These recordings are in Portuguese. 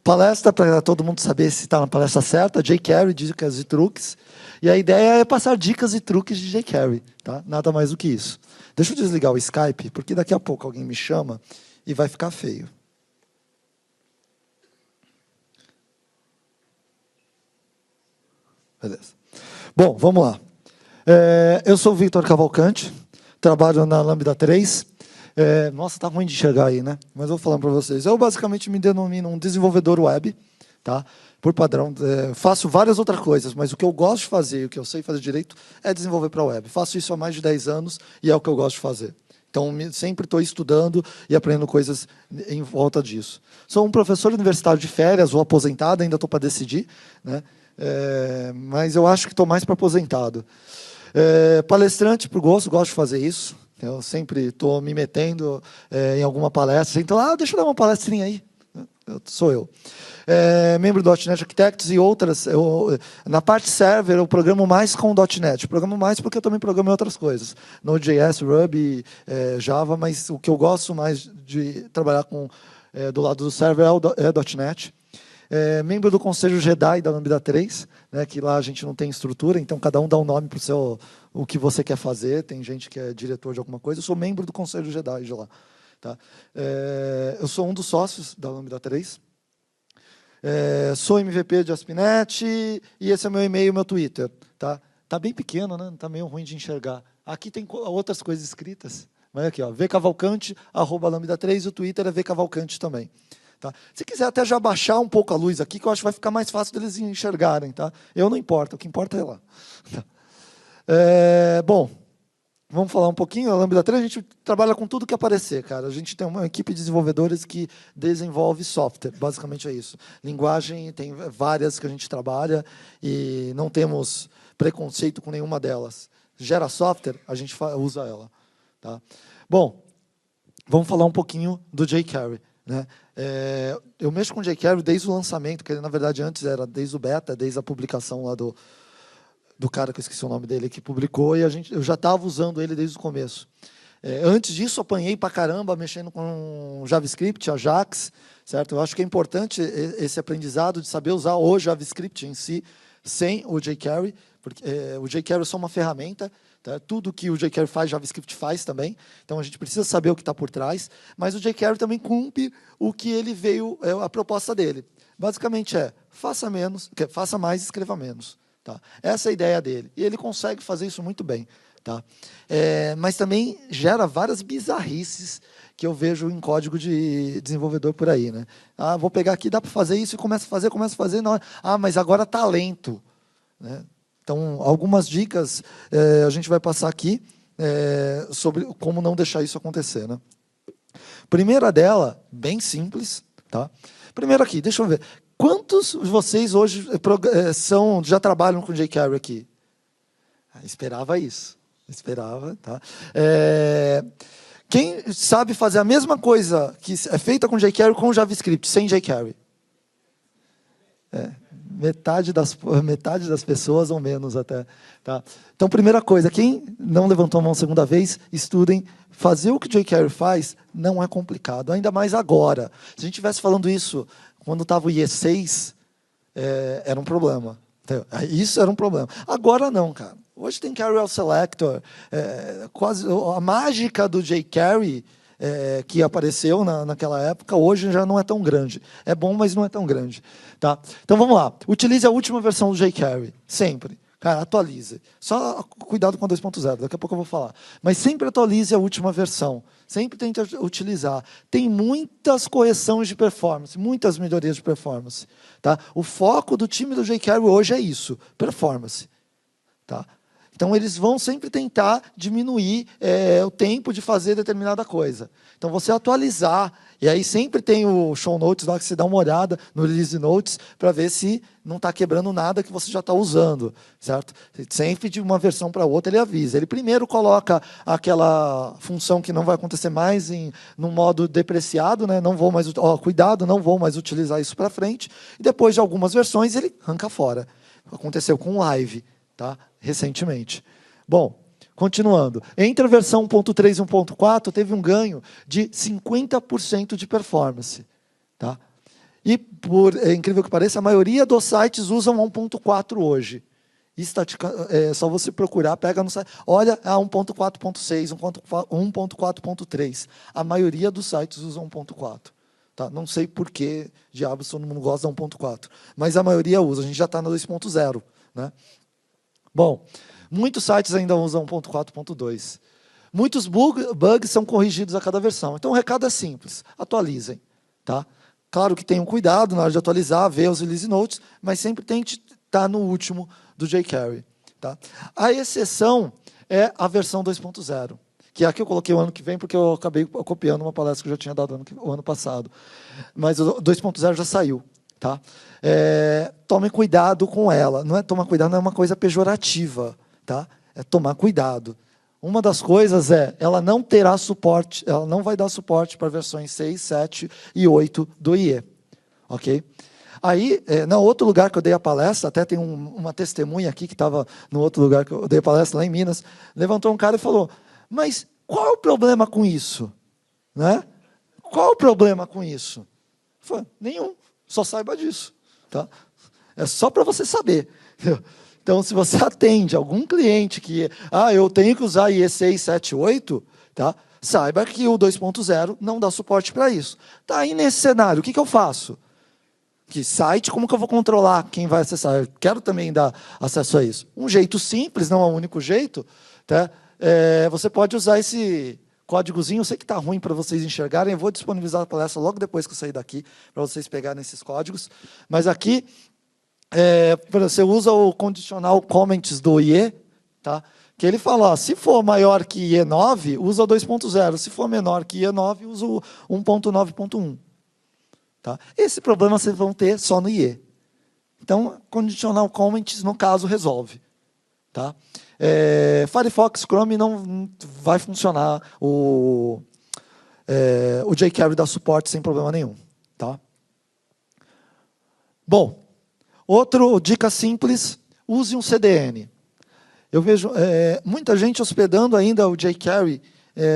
Palestra para todo mundo saber se está na palestra certa, jQuery, dicas e truques. E a ideia é passar dicas e truques de jQuery, tá? Nada mais do que isso. Deixa eu desligar o Skype, porque daqui a pouco alguém me chama e vai ficar feio. Beleza. Bom, vamos lá. Eu sou o Victor Cavalcante, trabalho na Lambda 3. Nossa, tá ruim de enxergar aí, né? Mas eu vou falar para vocês. Eu basicamente me denomino um desenvolvedor web, tá? Por padrão. Faço várias outras coisas, mas o que eu gosto de fazer, o que eu sei fazer direito, é desenvolver para web. Faço isso há mais de 10 anos e é o que eu gosto de fazer. Então, sempre estou estudando e aprendendo coisas em volta disso. Sou um professor universitário de férias ou aposentado, ainda estou para decidir, né? Mas eu acho que estou mais para aposentado. Palestrante por gosto, gosto de fazer isso. Eu sempre estou me metendo em alguma palestra. Então, deixa eu dar uma palestrinha aí. Sou eu. Membro do .NET Architects e outras. Na parte server, eu programo mais com .NET. Programo mais porque eu também programo em outras coisas. Node.js, Ruby, Java, mas o que eu gosto mais de trabalhar com do lado do server é .NET. Membro do Conselho Jedi da Lambda 3, né, que lá a gente não tem estrutura, então cada um dá um nome para o que você quer fazer. Tem gente que é diretor de alguma coisa. Eu sou membro do Conselho Jedi de lá. Tá? Eu sou um dos sócios da Lambda 3. Sou MVP de ASP.NET e esse é meu e-mail e meu Twitter. Tá bem pequeno, né? Tá meio ruim de enxergar. Aqui tem outras coisas escritas. Mas aqui, ó, vcavalcante, @lambda3, e o Twitter é vcavalcante também. Tá? Se quiser até já baixar um pouco a luz aqui, que eu acho que vai ficar mais fácil deles enxergarem. Tá? Eu não importo, o que importa é lá. Bom, vamos falar um pouquinho. A Lambda 3, a gente trabalha com tudo que aparecer, cara. A gente tem uma equipe de desenvolvedores que desenvolve software, basicamente é isso. Linguagem, tem várias que a gente trabalha e não temos preconceito com nenhuma delas. Gera software, a gente usa ela. Tá? Bom, vamos falar um pouquinho do jQuery. Né? Eu mexo com jQuery desde o lançamento, que na verdade antes era desde o beta, desde a publicação lá do cara que eu esqueci o nome dele, que publicou, e eu já estava usando ele desde o começo. Antes disso, apanhei pra caramba, mexendo com JavaScript, Ajax, certo? Eu acho que é importante esse aprendizado de saber usar o JavaScript em si, sem o jQuery, porque o jQuery é só uma ferramenta. Tá? Tudo que o jQuery faz, JavaScript faz também. Então, a gente precisa saber o que está por trás. Mas o jQuery também cumpre o que ele veio, a proposta dele. Basicamente faça mais, escreva menos. Tá? Essa é a ideia dele. E ele consegue fazer isso muito bem. Tá? Mas também gera várias bizarrices que eu vejo em código de desenvolvedor por aí. Né? Vou pegar aqui, dá para fazer isso, e começa a fazer. Não, mas agora está lento. Né? Então, algumas dicas a gente vai passar aqui sobre como não deixar isso acontecer. Né? Primeira dela, bem simples. Tá? Primeiro aqui, deixa eu ver. Quantos de vocês hoje já trabalham com jQuery aqui? Esperava isso. Esperava. Tá? Quem sabe fazer a mesma coisa que é feita com jQuery com JavaScript, sem jQuery? Metade das pessoas ou menos até. Tá? Então, primeira coisa, quem não levantou a mão segunda vez, estudem. Fazer o que o jQuery faz não é complicado, ainda mais agora. Se a gente estivesse falando isso quando estava o IE6, era um problema. Isso era um problema. Agora não, cara. Hoje tem Carrel Selector. Quase a mágica do jQuery que apareceu naquela época, hoje já não é tão grande. É bom, mas não é tão grande. Tá? Então, vamos lá. Utilize a última versão do jQuery. Sempre. Cara, atualize. Só cuidado com a 2.0, daqui a pouco eu vou falar. Mas sempre atualize a última versão. Sempre tente utilizar. Tem muitas correções de performance, muitas melhorias de performance. Tá? O foco do time do jQuery hoje é isso, performance. Tá? Então, eles vão sempre tentar diminuir o tempo de fazer determinada coisa. Então, você atualizar, e aí sempre tem o show notes lá que você dá uma olhada no release notes para ver se não está quebrando nada que você já está usando, certo? Sempre de uma versão para outra ele avisa. Ele primeiro coloca aquela função que não vai acontecer mais no modo depreciado, né? Não vou mais, cuidado, não vou mais utilizar isso para frente. E depois de algumas versões ele arranca fora. Aconteceu com o Live, tá? Recentemente. Bom, continuando. Entre a versão 1.3 e 1.4, teve um ganho de 50% de performance. Tá? E, por incrível que pareça, a maioria dos sites usam 1.4 hoje. É só você procurar, pega no site, olha a 1.4.6, 1.4.3. A maioria dos sites usam 1.4. Tá? Não sei por que diabos todo mundo gosta da 1.4, mas a maioria usa, a gente já está na 2.0. Né? Bom, muitos sites ainda usam 1.4.2. Muitos bugs são corrigidos a cada versão. Então o recado é simples, atualizem. Tá? Claro que tenham cuidado na hora de atualizar, ver os release notes, mas sempre tente estar no último do jQuery. Tá? A exceção é a versão 2.0, que é a que eu coloquei o ano que vem, porque eu acabei copiando uma palestra que eu já tinha dado o ano passado. Mas o 2.0 já saiu. Tá? Tome cuidado com ela. Não é tomar cuidado, não é uma coisa pejorativa. Tá? É tomar cuidado. Uma das coisas é, ela não terá suporte, ela não vai dar suporte para versões 6, 7 e 8 do IE. Ok? Aí, no outro lugar que eu dei a palestra, até tem uma testemunha aqui que estava no outro lugar que eu dei a palestra, lá em Minas, levantou um cara e falou, mas qual é o problema com isso? Né? Qual é o problema com isso? Eu falei, nenhum, só saiba disso. Tá? É só para você saber. Então, se você atende algum cliente que, eu tenho que usar IE 6, 7, 8, tá? Saiba que o 2.0 não dá suporte para isso. Tá aí nesse cenário, o que eu faço? Que site, como que eu vou controlar quem vai acessar? Eu quero também dar acesso a isso. Um jeito simples, não é o único jeito, tá? Você pode usar esse códigozinho, eu sei que está ruim para vocês enxergarem, eu vou disponibilizar a palestra logo depois que eu sair daqui, para vocês pegarem esses códigos. Mas aqui, você usa o conditional comments do IE, tá? Que ele fala, se for maior que IE9, usa o 2.0, se for menor que IE9, usa o 1.9.1. Tá? Esse problema vocês vão ter só no IE. Então, conditional comments, no caso, resolve. Tá? Firefox, Chrome não vai funcionar. O jQuery dá suporte sem problema nenhum. Tá? Bom, outra dica simples, use um CDN. Eu vejo muita gente hospedando ainda o jQuery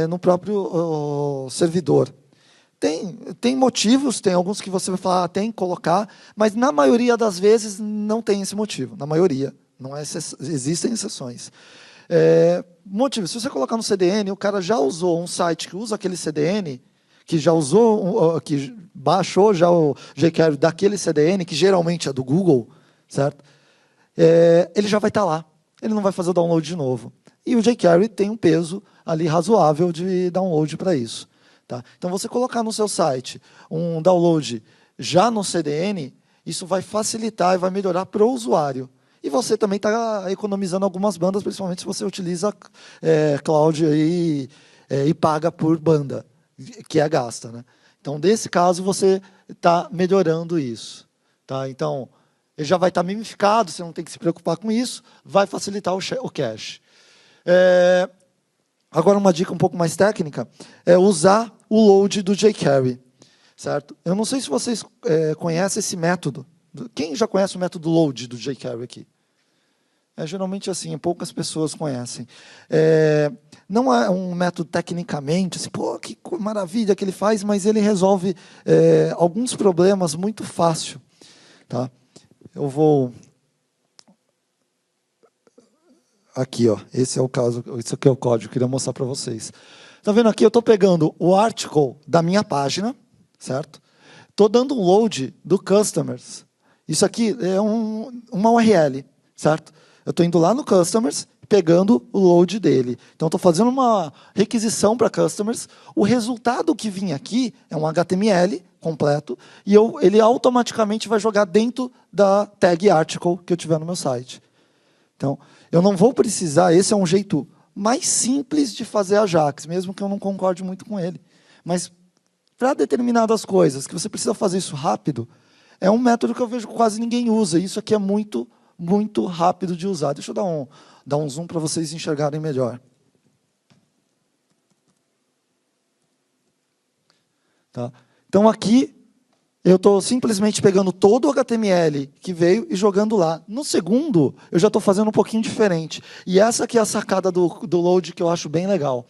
no próprio servidor. Tem motivos, tem alguns que você vai falar, tem que colocar, mas na maioria das vezes não tem esse motivo. Na maioria, não é existem exceções. Motivo, se você colocar no CDN, o cara já usou um site que usa aquele CDN, que já usou, que baixou já o jQuery daquele CDN, que geralmente é do Google, certo? Ele já vai estar lá. Ele não vai fazer o download de novo. E o jQuery tem um peso ali razoável de download para isso. Tá? Então, você colocar no seu site um download já no CDN, isso vai facilitar e vai melhorar para o usuário. E você também está economizando algumas bandas, principalmente se você utiliza cloud e paga por banda, que é gasta. Né? Então, nesse caso, você está melhorando isso. Tá? Então, ele já vai estar mimificado, você não tem que se preocupar com isso, vai facilitar o cache. Agora, uma dica um pouco mais técnica, é usar o load do jQuery. Certo? Eu não sei se vocês conhecem esse método. Quem já conhece o método load do jQuery aqui? Geralmente assim, poucas pessoas conhecem. Não é um método tecnicamente, assim, pô, que maravilha que ele faz, mas ele resolve alguns problemas muito fácil. Tá? Eu vou... Aqui, ó, esse é o caso, esse aqui é o código, eu queria mostrar para vocês. Está vendo aqui? Eu estou pegando o article da minha página, certo? Estou dando um load do customers. Isso aqui é uma URL, certo? Eu estou indo lá no customers, pegando o load dele. Então, estou fazendo uma requisição para customers. O resultado que vinha aqui é um HTML completo, e ele automaticamente vai jogar dentro da tag article que eu tiver no meu site. Então, eu não vou precisar, esse é um jeito mais simples de fazer Ajax, mesmo que eu não concorde muito com ele. Mas, para determinadas coisas, que você precisa fazer isso rápido, é um método que eu vejo que quase ninguém usa. Isso aqui é muito, muito rápido de usar. Deixa eu dar um zoom para vocês enxergarem melhor. Tá? Então, aqui, eu estou simplesmente pegando todo o HTML que veio e jogando lá. No segundo, eu já estou fazendo um pouquinho diferente. E essa aqui é a sacada do load que eu acho bem legal.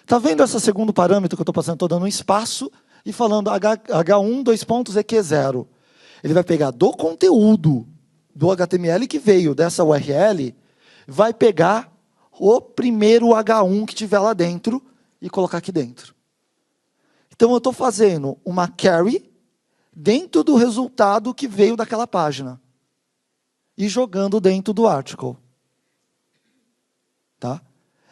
Está vendo esse segundo parâmetro que eu estou passando? Estou dando um espaço e falando H1, 2 pontos, EQ0. Ele vai pegar do conteúdo do HTML que veio dessa URL, vai pegar o primeiro H1 que tiver lá dentro e colocar aqui dentro. Então, eu estou fazendo uma query dentro do resultado que veio daquela página e jogando dentro do article. Tá?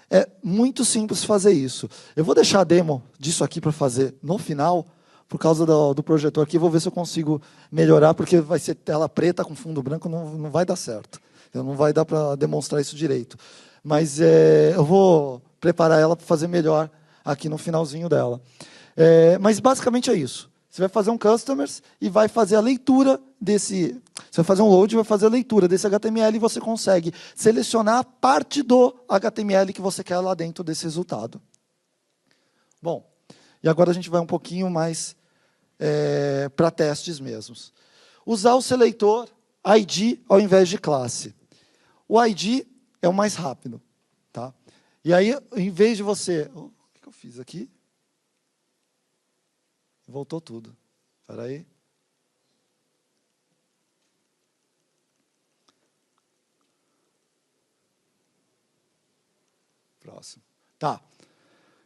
É muito simples fazer isso. Eu vou deixar a demo disso aqui para fazer no final, por causa do projetor aqui. Vou ver se eu consigo melhorar, porque vai ser tela preta com fundo branco, não vai dar certo. Não vai dar para demonstrar isso direito. Mas eu vou preparar ela para fazer melhor aqui no finalzinho dela. Mas basicamente é isso. Você vai fazer um customers e vai fazer a leitura desse... Você vai fazer um load e vai fazer a leitura desse HTML e você consegue selecionar a parte do HTML que você quer lá dentro desse resultado. Bom, e agora a gente vai um pouquinho mais para testes mesmos. Usar o seleitor ID ao invés de classe. O ID é o mais rápido. Tá? E aí, em vez de você... O que eu fiz aqui? Voltou tudo. Espera aí. Próximo. Tá.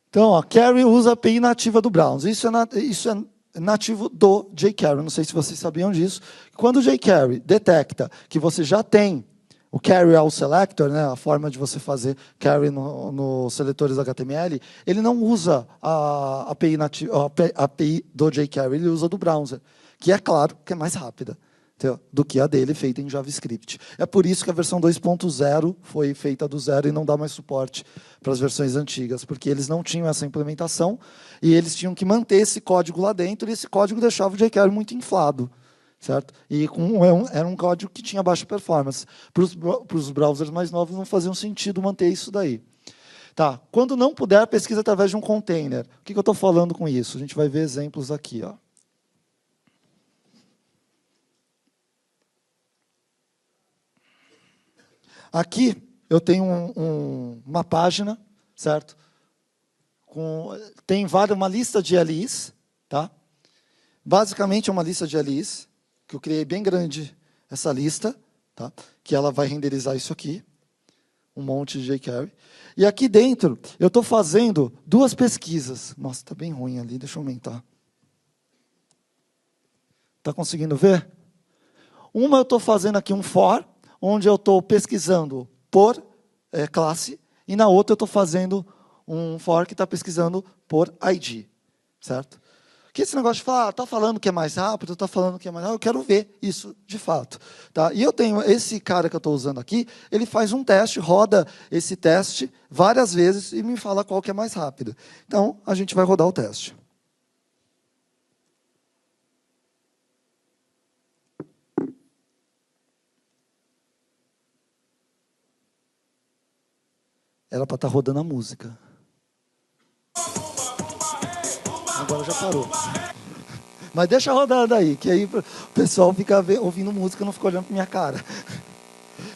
Então, ó, Carry usa a API nativa do Browser. Isso é nativo do jQuery. Não sei se vocês sabiam disso. Quando o jQuery detecta que você já tem o Carry ao Selector, né, a forma de você fazer Carry nos seletores HTML, ele não usa a API do jQuery, ele usa do Browser, que é claro que é mais rápida do que a dele feita em JavaScript. É por isso que a versão 2.0 foi feita do zero e não dá mais suporte para as versões antigas, porque eles não tinham essa implementação e eles tinham que manter esse código lá dentro e esse código deixava o jQuery muito inflado. Certo? E era um código que tinha baixa performance. Para os browsers mais novos não fazia sentido manter isso daí. Tá. Quando não puder, pesquisa através de um container. O que eu estou falando com isso? A gente vai ver exemplos aqui. Ó. Aqui eu tenho uma página, certo? Tem uma lista de LIs. Tá? Basicamente é uma lista de LIs. Que eu criei bem grande essa lista, tá? Que ela vai renderizar isso aqui, um monte de jQuery. E aqui dentro, eu estou fazendo duas pesquisas. Nossa, está bem ruim ali, deixa eu aumentar. Está conseguindo ver? Uma eu estou fazendo aqui um for, onde eu estou pesquisando por classe, e na outra eu estou fazendo um for que está pesquisando por ID, certo? Porque esse negócio de falar, está falando que é mais rápido, está falando que é mais rápido, eu quero ver isso de fato. Tá? E eu tenho esse cara que eu estou usando aqui, ele faz um teste, roda esse teste várias vezes e me fala qual que é mais rápido. Então, a gente vai rodar o teste. Era para estar rodando a música. Agora já parou. Mas deixa rodar daí, que aí o pessoal fica ouvindo música e não fica olhando para minha cara.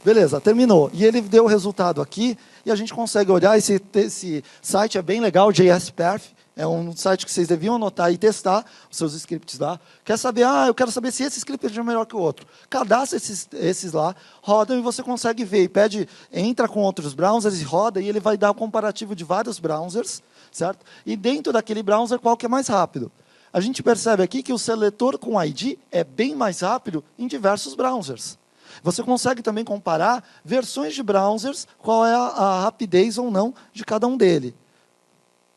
Beleza, terminou. E ele deu o resultado aqui, e a gente consegue olhar, esse site é bem legal, JSPerf, é um site que vocês deviam anotar e testar os seus scripts lá. Quer saber, eu quero saber se esse script é melhor que o outro. Cadastra esses lá, rodam e você consegue ver. E entra com outros browsers e roda, e ele vai dar um comparativo de vários browsers, certo? E dentro daquele browser, qual que é mais rápido? A gente percebe aqui que o seletor com ID é bem mais rápido em diversos browsers. Você consegue também comparar versões de browsers, qual é a rapidez ou não de cada um deles.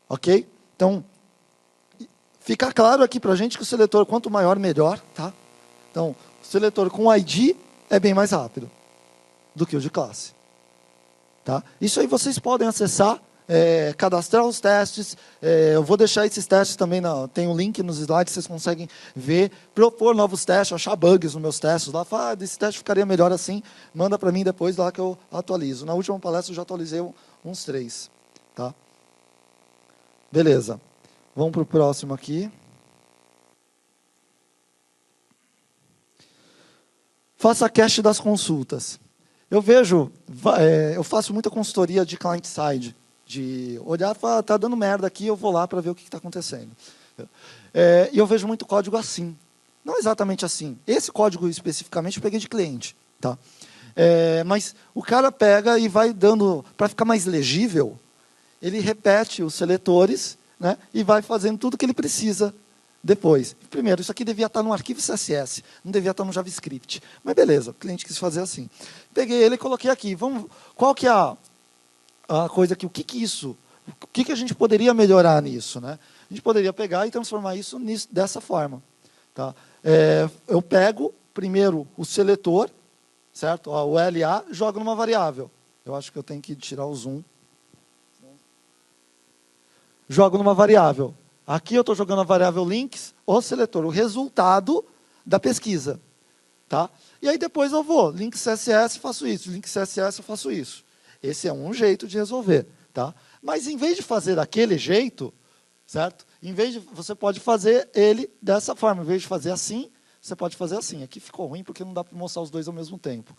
Ok? Então, fica claro aqui para a gente que o seletor, quanto maior, melhor. Tá? Então, o seletor com ID é bem mais rápido do que o de classe. Tá? Isso aí vocês podem acessar. Cadastrar os testes, eu vou deixar esses testes também, tem um link nos slides, vocês conseguem ver, propor novos testes, achar bugs nos meus testes, lá, esse teste ficaria melhor assim, manda para mim depois lá que eu atualizo. Na última palestra eu já atualizei uns 3. Tá? Beleza, vamos para o próximo aqui. Faça cache das consultas. Eu faço muita consultoria de client-side, de olhar e falar, está dando merda aqui, eu vou lá para ver o que está acontecendo. E eu vejo muito código assim. Não exatamente assim. Esse código especificamente eu peguei de cliente. Tá? Mas o cara pega e vai dando, para ficar mais legível, ele repete os seletores, né, e vai fazendo tudo que ele precisa depois. Primeiro, isso aqui devia estar no arquivo CSS, não devia estar no JavaScript. Mas beleza, o cliente quis fazer assim. Peguei ele e coloquei aqui. Qual que é a coisa aqui? O que a gente poderia melhorar nisso? Né? A gente poderia pegar e transformar isso dessa forma. Tá? Eu pego primeiro o seletor, certo? O LA, jogo numa variável. Eu acho que eu tenho que tirar o zoom. Jogo numa variável. Aqui eu estou jogando a variável links, o seletor, o resultado da pesquisa. Tá? E aí depois eu vou, link CSS, faço isso, link CSS, eu faço isso. Esse é um jeito de resolver. Tá? Mas em vez de fazer daquele jeito, certo? Você pode fazer ele dessa forma. Em vez de fazer assim, você pode fazer assim. Aqui ficou ruim porque não dá para mostrar os dois ao mesmo tempo.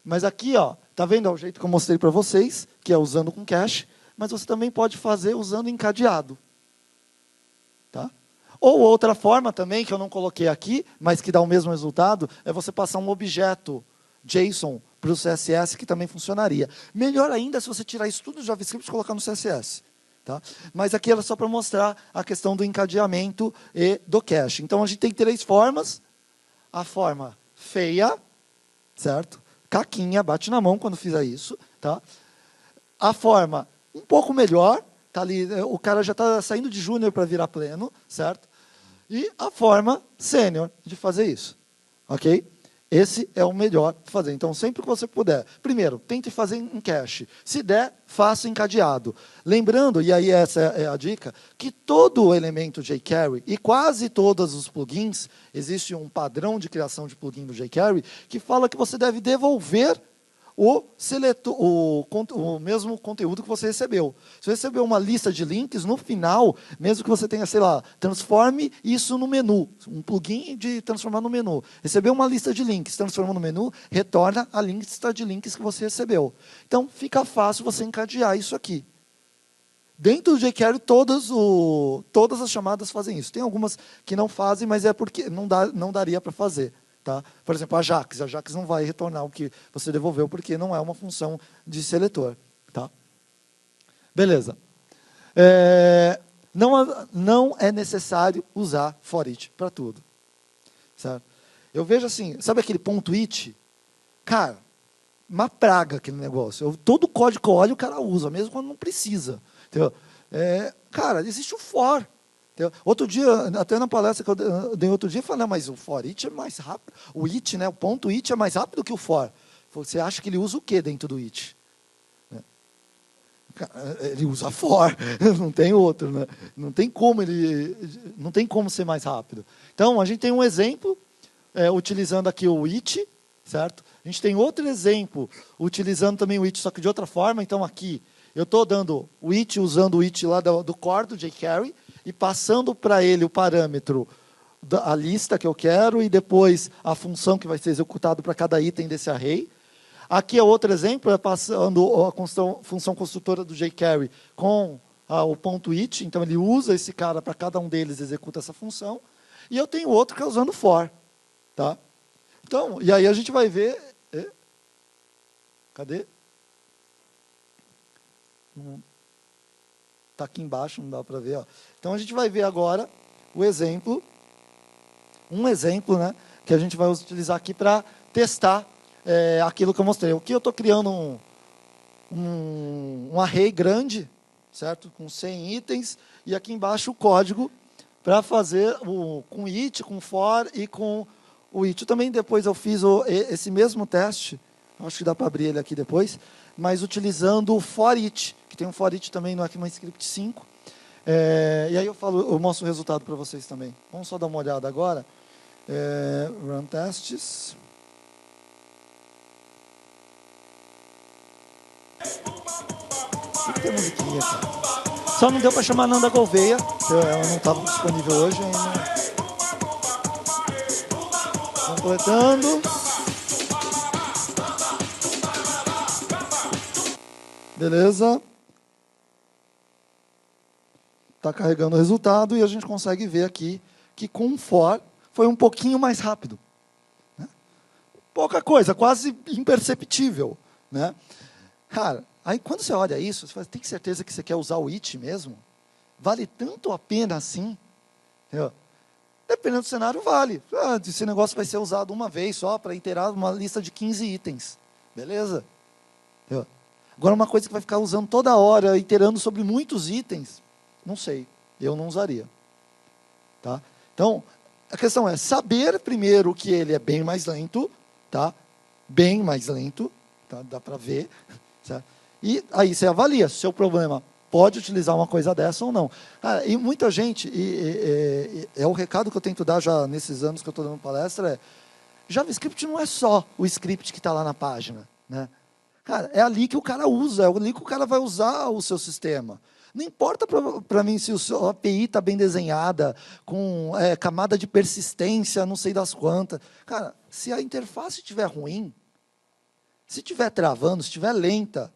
Mas aqui, ó, tá vendo? É o jeito que eu mostrei para vocês, que é usando com cache, mas você também pode fazer usando encadeado. Tá? Ou outra forma também, que eu não coloquei aqui, mas que dá o mesmo resultado, é você passar um objeto JSON para o CSS, que também funcionaria. Melhor ainda se você tirar isso tudo do JavaScript e colocar no CSS. Tá? Mas aqui era só para mostrar a questão do encadeamento e do cache. Então, a gente tem 3 formas. A forma feia, certo? Caquinha, bate na mão quando fizer isso. Tá? A forma um pouco melhor, tá ali, o cara já está saindo de júnior para virar pleno, certo? E a forma sênior de fazer isso. Ok? Esse é o melhor de fazer. Então, sempre que você puder, primeiro, tente fazer em cache. Se der, faça encadeado. Lembrando, e aí essa é a dica, que todo elemento jQuery e quase todos os plugins, existe um padrão de criação de plugin do jQuery que fala que você deve devolver o mesmo conteúdo que você recebeu. Se você recebeu uma lista de links, no final, mesmo que você tenha, sei lá, transforme isso no menu, um plugin de transformar no menu. Recebeu uma lista de links, transforma no menu, retorna a lista de links que você recebeu. Então, fica fácil você encadear isso aqui. Dentro do jQuery, todas as chamadas fazem isso. Tem algumas que não fazem, mas é porque não daria para fazer. Tá? Por exemplo, a Ajax não vai retornar o que você devolveu, porque não é uma função de seletor. Tá? Beleza. Não é necessário usar for each para tudo. Certo? Eu vejo assim, sabe aquele ponto it? Cara, uma praga aquele negócio. Todo código que eu olho, o cara usa, mesmo quando não precisa. Entendeu? Cara, existe o for. Outro dia, até na palestra que eu dei outro dia, eu falei, não, mas o for each é mais rápido. O it, né, o ponto it é mais rápido que o for. Você acha que ele usa o quê dentro do it? Ele usa for, não tem outro. Né? Não tem como ser mais rápido. Então, a gente tem um exemplo, utilizando aqui o it, certo? A gente tem outro exemplo, utilizando também o it, só que de outra forma. Então, aqui, eu estou dando o it, usando o it lá do core do jQuery, e passando para ele o parâmetro, a lista que eu quero, e depois a função que vai ser executada para cada item desse array. Aqui é outro exemplo, passando a função construtora do jQuery com o ponto .it, então ele usa esse cara para cada um deles, executa essa função. E eu tenho outro que é usando for. Tá? Então, e aí a gente vai ver... Cadê? Está aqui embaixo, não dá para ver. Ó. Então, a gente vai ver agora o exemplo, um exemplo, né, que a gente vai utilizar aqui para testar aquilo que eu mostrei. Aqui eu estou criando um array grande, certo? Com 100 itens, e aqui embaixo o código para fazer com it, com for e com o it. Também depois eu fiz esse mesmo teste, acho que dá para abrir ele aqui depois, mas utilizando o for it, que tem um for it também no ECMAScript 5. E aí eu mostro o resultado para vocês também. Vamos só dar uma olhada agora. Run testes. Tem musiquinha aqui. Só não deu para chamar a Nanda Gouveia, ela não estava disponível hoje ainda. Completando. Beleza. Está carregando o resultado e a gente consegue ver aqui que com for foi um pouquinho mais rápido. Né? Pouca coisa, quase imperceptível. Né? Cara, aí quando você olha isso, você fala, tem certeza que você quer usar o it mesmo? Vale tanto a pena assim? Entendeu? Dependendo do cenário, vale. Esse negócio vai ser usado uma vez só para iterar uma lista de 15 itens. Beleza? Entendeu? Agora, uma coisa que vai ficar usando toda hora, iterando sobre muitos itens, não sei. Eu não usaria. Tá? Então, a questão é saber primeiro que ele é bem mais lento, tá? Bem mais lento, tá? Dá para ver. Certo? E aí você avalia se o seu problema pode utilizar uma coisa dessa ou não. E muita gente, é o recado que eu tento dar já nesses anos que eu estou dando palestra, JavaScript não é só o script que está lá na página. Né? Cara, é ali que o cara usa, é ali que o cara vai usar o seu sistema. Não importa para mim se a API está bem desenhada, com camada de persistência, não sei das quantas. Cara, se a interface estiver ruim, se estiver travando, se estiver lenta,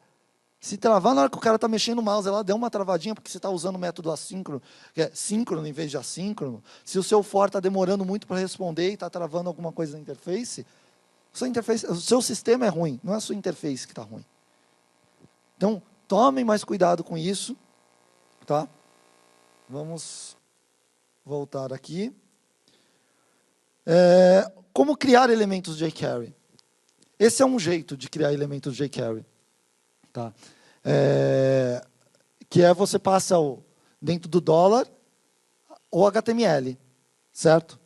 se travar na hora que o cara está mexendo o mouse, ela deu uma travadinha porque você está usando o método assíncrono, que é síncrono em vez de assíncrono, se o seu for está demorando muito para responder e está travando alguma coisa na interface, o seu sistema é ruim, não é a sua interface que está ruim. Então, tomem mais cuidado com isso. Tá? Vamos voltar aqui. Como criar elementos jQuery? Esse é um jeito de criar elementos jQuery. Tá? Que você passa dentro do dólar o HTML, certo?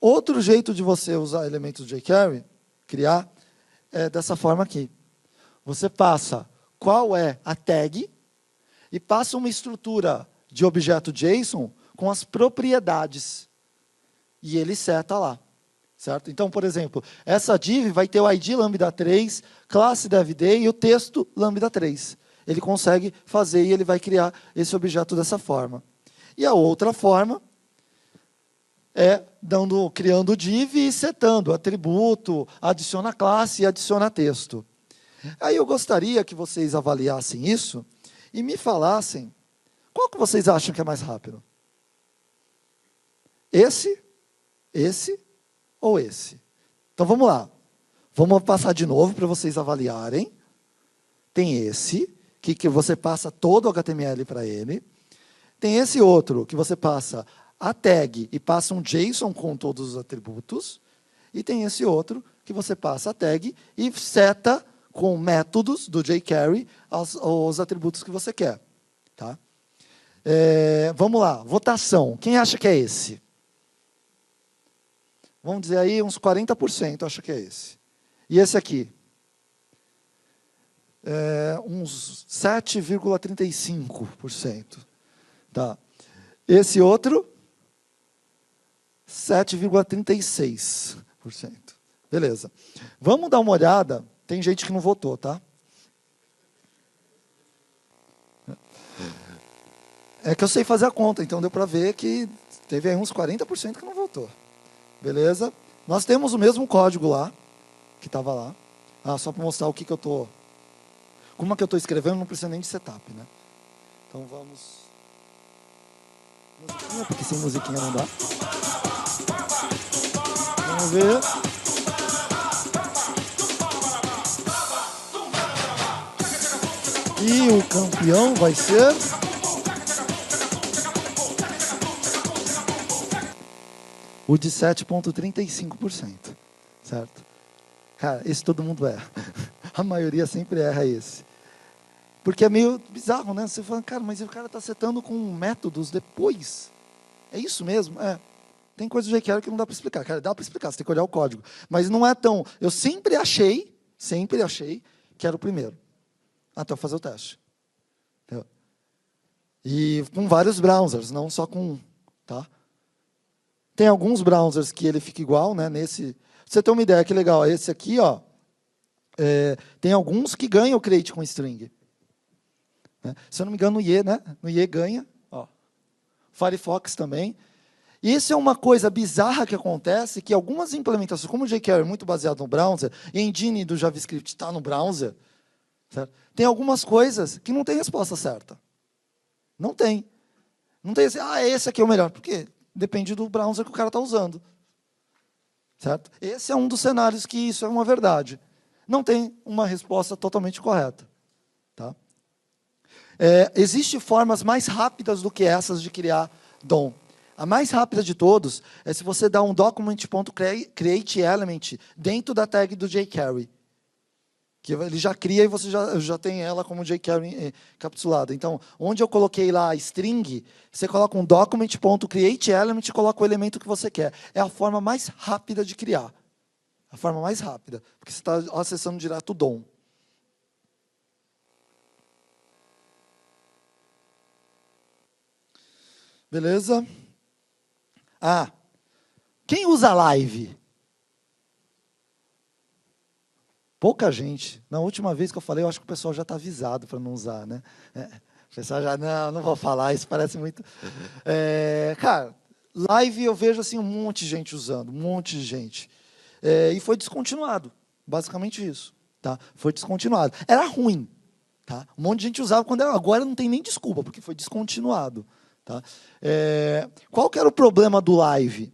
Outro jeito de você usar elementos jQuery, criar, é dessa forma aqui. Você passa qual é a tag e passa uma estrutura de objeto JSON com as propriedades. E ele seta lá. Certo? Então, por exemplo, essa div vai ter o ID lambda 3, classe devday e o texto lambda 3. Ele consegue fazer e ele vai criar esse objeto dessa forma. E a outra forma é criando div e setando atributo, adiciona classe e adiciona texto. Aí eu gostaria que vocês avaliassem isso e me falassem qual que vocês acham que é mais rápido. Esse ou esse? Então vamos lá. Vamos passar de novo para vocês avaliarem. Tem esse, que você passa todo o HTML para ele. Tem esse outro, que você passa a tag e passa um JSON com todos os atributos. E tem esse outro, que você passa a tag e seta com métodos do jQuery os atributos que você quer. Tá? Vamos lá, votação. Quem acha que é esse? Vamos dizer aí, uns 40% acha que é esse. E esse aqui? Uns 7,35%. Tá. Esse outro? 7,36%. Beleza. Vamos dar uma olhada. Tem gente que não votou, tá? É que eu sei fazer a conta, então deu para ver que teve aí uns 40% que não votou. Beleza? Nós temos o mesmo código lá, que estava lá. Só para mostrar o que eu estou... Como é que eu estou escrevendo, não precisa nem de setup, né? Então vamos... Musiquinha, porque sem musiquinha não dá. Vamos ver. E o campeão vai ser... o de 7,35%. Certo? Cara, esse todo mundo erra. A maioria sempre erra esse. Porque é meio bizarro, né? Você fala, cara, mas o cara está setando com métodos depois. É isso mesmo? Tem coisa do jQuery que não dá para explicar. Cara, dá para explicar, você tem que olhar o código. Mas não é tão... Eu sempre achei que era o primeiro. Até eu fazer o teste. Entendeu? E com vários browsers, não só com um. Tá? Tem alguns browsers que ele fica igual, né? Nesse, pra você ter uma ideia, que legal. Esse aqui, ó, tem alguns que ganham o create com string. Né? Se eu não me engano, no IE, né? No IE ganha. Ó. Firefox também. E isso é uma coisa bizarra que acontece, que algumas implementações, como o jQuery é muito baseado no browser, e a engine do JavaScript está no browser, certo? Tem algumas coisas que não tem resposta certa. Não tem. Não tem assim, esse aqui é o melhor. Por quê? Depende do browser que o cara está usando. Certo? Esse é um dos cenários que isso é uma verdade. Não tem uma resposta totalmente correta. Tá? Existem formas mais rápidas do que essas de criar DOM. A mais rápida de todos é se você dá um document.createElement dentro da tag do jQuery. Que ele já cria e você já tem ela como jQuery encapsulada. Então, onde eu coloquei lá a string, você coloca um document.createElement e coloca o elemento que você quer. É a forma mais rápida de criar. A forma mais rápida, porque você está acessando direto o DOM. Beleza? Quem usa Live? Pouca gente. Na última vez que eu falei, eu acho que o pessoal já está avisado para não usar, né? O pessoal já, não vou falar, isso parece muito... cara, Live eu vejo assim, um monte de gente usando, um monte de gente. E foi descontinuado, basicamente isso. Tá? Foi descontinuado. Era ruim. Tá? Um monte de gente usava quando era... Agora não tem nem desculpa, porque foi descontinuado. Tá? Qual que era o problema do Live?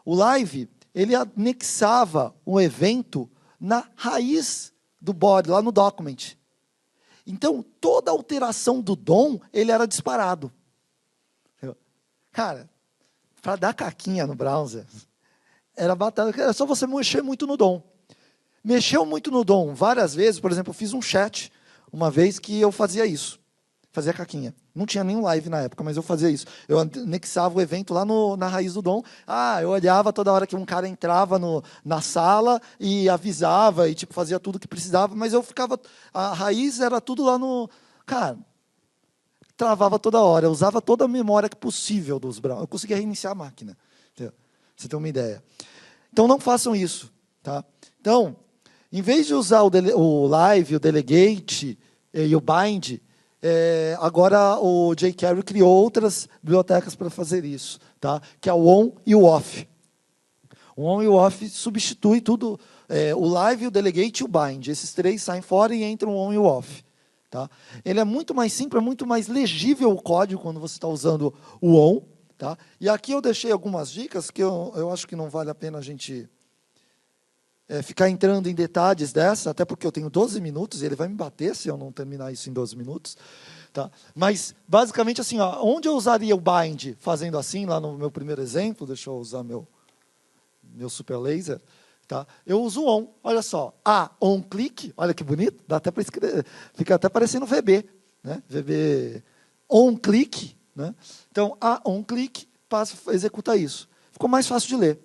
O Live, ele anexava um evento na raiz do body, lá no document. Então, toda alteração do DOM, ele era disparado. Cara, para dar caquinha no browser, era só você mexer muito no DOM. Mexeu muito no DOM várias vezes, por exemplo, eu fiz um chat uma vez que eu fazia isso. Fazia caquinha. Não tinha nenhum live na época, mas eu fazia isso. Eu anexava o evento lá na raiz do DOM. Eu olhava toda hora que um cara entrava na sala e avisava e tipo, fazia tudo que precisava, mas eu ficava... A raiz era tudo lá no... Cara, travava toda hora. Eu usava toda a memória possível dos browsers. Eu conseguia reiniciar a máquina. Pra você ter uma ideia. Então, não façam isso. Tá? Então, em vez de usar o live, o delegate e o bind... agora o jQuery criou outras bibliotecas para fazer isso, tá? Que é o on e o off. O on e o off substitui tudo, o live, o delegate e o bind. Esses três saem fora e entram o on e o off. Tá? Ele é muito mais simples, é muito mais legível o código quando você está usando o on. Tá? E aqui eu deixei algumas dicas que eu acho que não vale a pena a gente... ficar entrando em detalhes dessa, até porque eu tenho 12 minutos, e ele vai me bater se eu não terminar isso em 12 minutos. Tá? Mas, basicamente, assim, onde eu usaria o bind fazendo assim, lá no meu primeiro exemplo, deixa eu usar meu super laser, tá? Eu uso o on, olha só, on click, olha que bonito, dá até para escrever, fica até parecendo VB, né? VB on click, né? Então, on click executa isso. Ficou mais fácil de ler.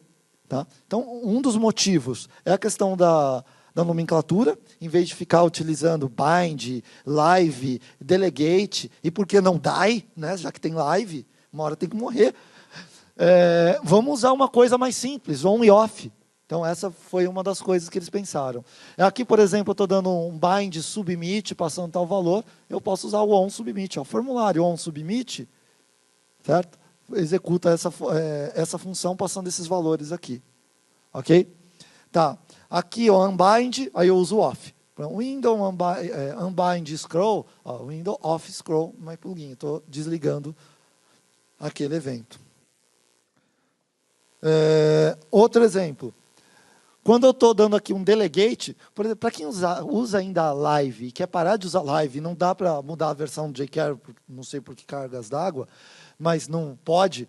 Tá? Então, um dos motivos é a questão da nomenclatura, em vez de ficar utilizando bind, live, delegate, e por que não die, né? Já que tem live, uma hora tem que morrer. Vamos usar uma coisa mais simples, on e off. Então, essa foi uma das coisas que eles pensaram. Aqui, por exemplo, eu estou dando um bind submit, passando tal valor, eu posso usar o on submit. O formulário on submit, certo? Executa essa função passando esses valores aqui. Ok? Tá. Aqui o unbind, aí eu uso o off. Window unbind scroll, window off scroll, my plugin. Estou desligando aquele evento. Outro exemplo. Quando eu estou dando aqui um delegate, por exemplo, para quem usa ainda a live e quer parar de usar live, não dá para mudar a versão do jQuery, não sei por que cargas d'água, mas não pode,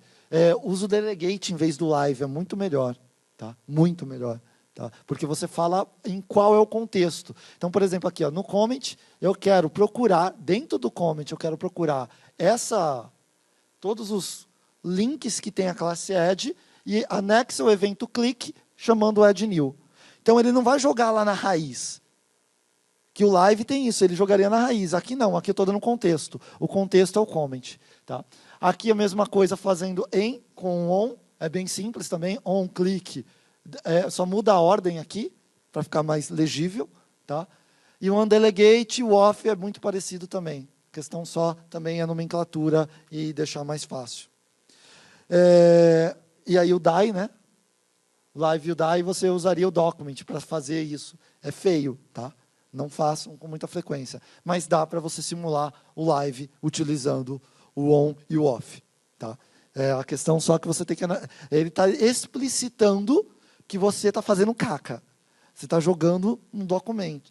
usa o delegate em vez do live, é muito melhor. Tá? Muito melhor. Tá? Porque você fala em qual é o contexto. Então, por exemplo, aqui no comment, eu quero procurar, dentro do comment, eu quero procurar todos os links que tem a classe add e anexa o evento click, chamando o add new. Então, ele não vai jogar lá na raiz. Que o live tem isso, ele jogaria na raiz. Aqui não, aqui eu estou dando contexto. O contexto é o comment. Tá? Aqui a mesma coisa fazendo com on, é bem simples também, on click, só muda a ordem aqui, para ficar mais legível. Tá? E o undelegate, o off é muito parecido também. A questão só também é a nomenclatura e deixar mais fácil. E aí o die, né? Live e o die, você usaria o document para fazer isso. É feio, tá? Não façam com muita frequência. Mas dá para você simular o live utilizando o on e o off. Tá? É a questão só que você tem que... Ele está explicitando que você está fazendo caca. Você está jogando no document.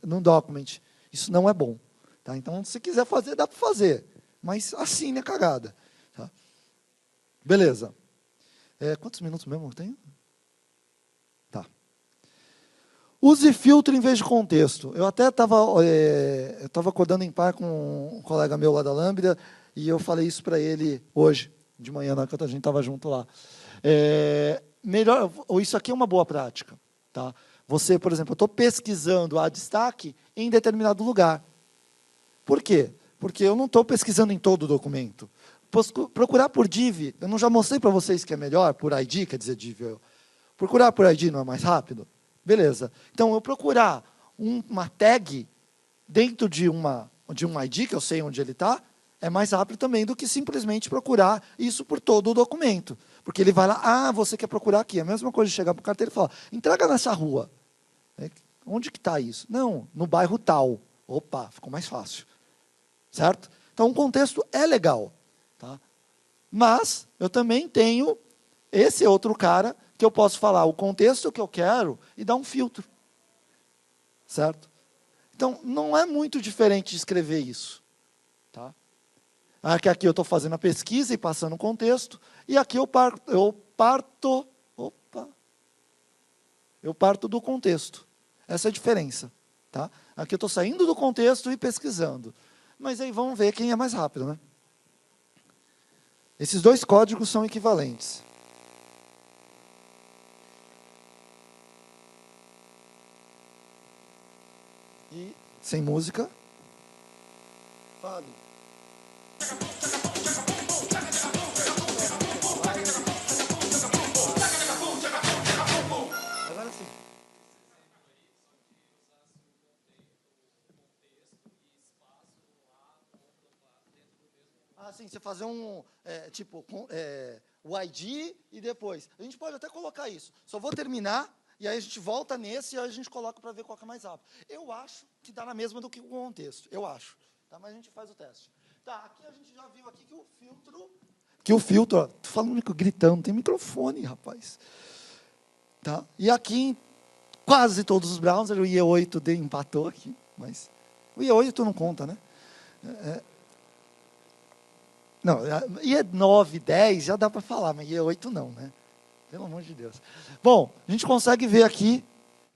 Isso não é bom. Tá? Então, se quiser fazer, dá para fazer. Mas assine a cagada. Tá? Beleza. Quantos minutos mesmo eu tenho? Tá. Use filtro em vez de contexto. Eu até estava codando em par com um colega meu lá da Lambda, e eu falei isso para ele hoje, de manhã, na hora que a gente estava junto lá. Isso aqui é uma boa prática. Tá? Você, por exemplo, eu estou pesquisando a destaque em determinado lugar. Por quê? Porque eu não estou pesquisando em todo o documento. Procurar por div, eu não já mostrei para vocês que é melhor, por ID, quer dizer div. Procurar por ID não é mais rápido? Beleza. Então, eu procurar uma tag dentro de um ID, que eu sei onde ele está, é mais rápido também do que simplesmente procurar isso por todo o documento. Porque ele vai lá, você quer procurar aqui. É a mesma coisa de chegar para o carteiro e falar, entrega nessa rua. Onde que está isso? Não, no bairro tal. Opa, ficou mais fácil. Certo? Então, o contexto é legal. Tá? Mas, eu também tenho esse outro cara que eu posso falar o contexto que eu quero e dar um filtro. Certo? Então, não é muito diferente de escrever isso. Tá? Aqui eu estou fazendo a pesquisa e passando o contexto, e aqui eu parto do contexto. Essa é a diferença. Tá? Aqui eu estou saindo do contexto e pesquisando. Mas aí vamos ver quem é mais rápido. Né? Esses dois códigos são equivalentes. E sem música. Fale. Agora sim. Sim, você fazer o ID e depois. A gente pode até colocar isso. Só vou terminar, e aí a gente volta nesse e aí a gente coloca para ver qual que é mais rápido. Eu acho que dá na mesma do que o contexto. Eu acho. Tá? Mas a gente faz o teste. Tá, aqui a gente já viu aqui que o filtro... ó, tô falando gritando, tem microfone, rapaz. Tá? E aqui, em quase todos os browsers, o IE8 empatou aqui, mas o IE8 não conta, né? Não, IE9, 10 já dá para falar, mas IE8 não, né? Pelo amor de Deus. Bom, a gente consegue ver aqui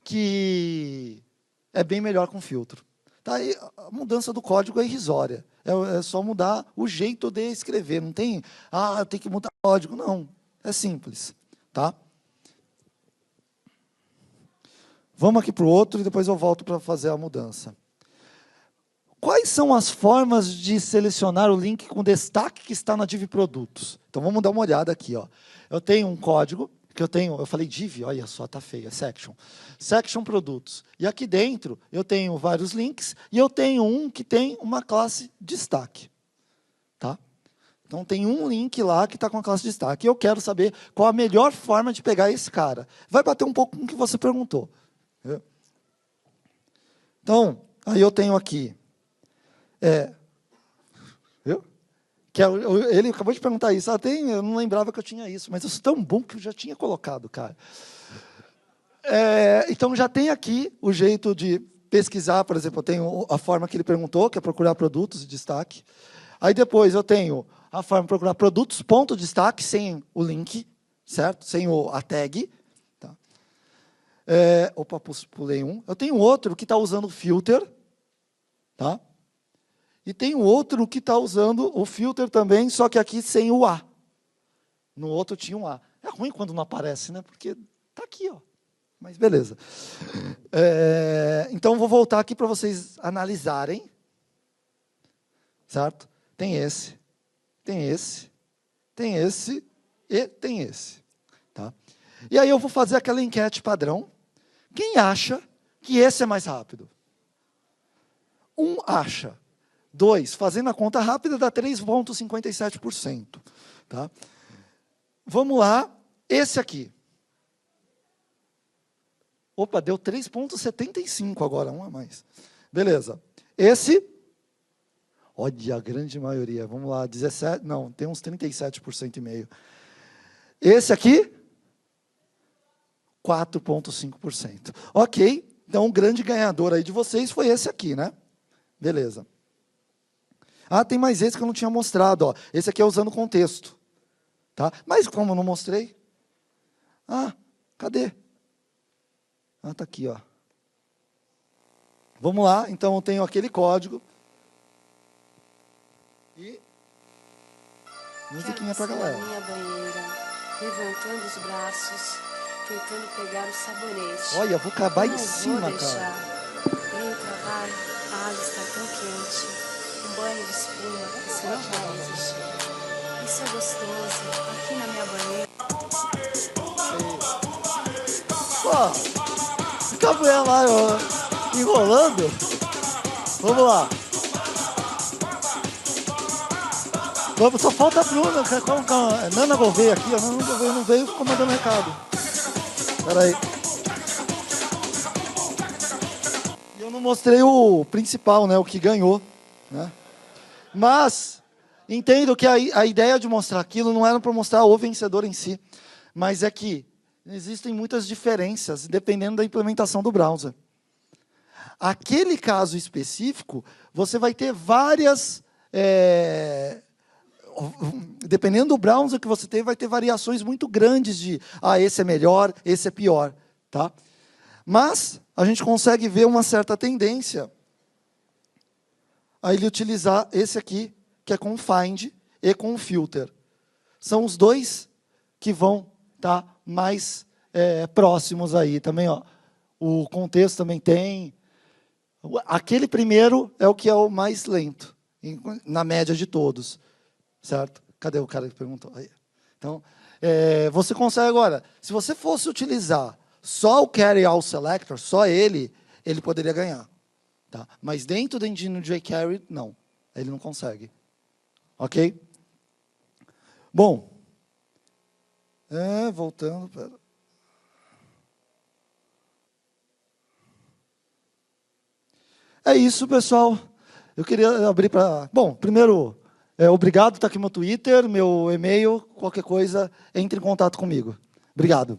que é bem melhor com filtro. Tá? E a mudança do código é irrisória. É só mudar o jeito de escrever. Não tem, eu tenho que mudar o código. Não, é simples. Tá? Vamos aqui para o outro e depois eu volto para fazer a mudança. Quais são as formas de selecionar o link com destaque que está na div produtos? Então, vamos dar uma olhada aqui. Ó. Eu tenho um código, eu falei div, olha só, está feio, é section. Section produtos. E aqui dentro, eu tenho vários links, e eu tenho um que tem uma classe destaque. Tá? Então, tem um link lá que está com a classe destaque. E eu quero saber qual a melhor forma de pegar esse cara. Vai bater um pouco com o que você perguntou. Então, aí eu tenho aqui... viu? Ele acabou de perguntar isso. Eu não lembrava que eu tinha isso, mas eu sou tão bom que eu já tinha colocado, cara. Então, já tem aqui o jeito de pesquisar, por exemplo, eu tenho a forma que ele perguntou, que é procurar produtos de destaque. Aí depois eu tenho a forma de procurar produtos, ponto de destaque, sem o link, certo? Sem a tag. Tá? Opa, pulei um. Eu tenho outro que está usando o filter, tá? E tem outro que está usando o filter também, só que aqui sem o A. No outro tinha um A. É ruim quando não aparece, né? Porque está aqui, ó. Mas beleza. Então, vou voltar aqui para vocês analisarem. Certo? Tem esse, tem esse, tem esse e tem esse. Tá? E aí eu vou fazer aquela enquete padrão. Quem acha que esse é mais rápido? 1 acha. 2, fazendo a conta rápida, dá 3,57%. Tá? Vamos lá, esse aqui. Opa, deu 3,75 agora, um a mais. Beleza. Esse, olha, a grande maioria. Vamos lá, 17, não, tem uns 37,5%. Esse aqui, 4,5%. Ok, então o grande ganhador aí de vocês foi esse aqui, né? Beleza. Ah, tem mais esse que eu não tinha mostrado. Ó. Esse aqui é usando contexto. Tá? Mas como eu não mostrei? Ah, cadê? Ah, tá aqui, ó. Vamos lá, então eu tenho aquele código. E musiquinha pra galera. Na minha banheira, levantando os braços, tentando pegar o sabonete. Olha, eu vou acabar Eu em não cima, vou deixar. cara. Entra, vai, a água está tão quente. Um banho de espuma, você não vai resistir. Isso é gostoso, aqui na minha banheira. Pô, fica a mulher lá enrolando. Vamos lá. Vamos, só falta a Bruna. A Nana Gouveia aqui. A Nana Gouveia não veio, ficou mandando recado. Espera aí. Eu não mostrei o principal, né? O que ganhou. Né? Mas, entendo que a ideia de mostrar aquilo não era para mostrar o vencedor em si, mas é que existem muitas diferenças dependendo da implementação do browser. Aquele caso específico, você vai ter várias... dependendo do browser que você tem, vai ter variações muito grandes de esse é melhor, esse é pior. Tá? Mas a gente consegue ver uma certa tendência a ele utilizar esse aqui, que é com o find e com o filter. São os dois que vão estar mais próximos aí. Também, ó, o contexto também tem. Aquele primeiro é o que é o mais lento, na média de todos. Certo? Cadê o cara que perguntou? Aí. Então, você consegue agora, se você fosse utilizar só o Carry All Selector, só ele poderia ganhar. Tá? Mas dentro do engine jQuery, não. Ele não consegue. Ok? Bom, voltando. Pera. É isso, pessoal. Eu queria abrir para... Bom, primeiro... obrigado, está aqui meu Twitter, meu e-mail, qualquer coisa, entre em contato comigo. Obrigado.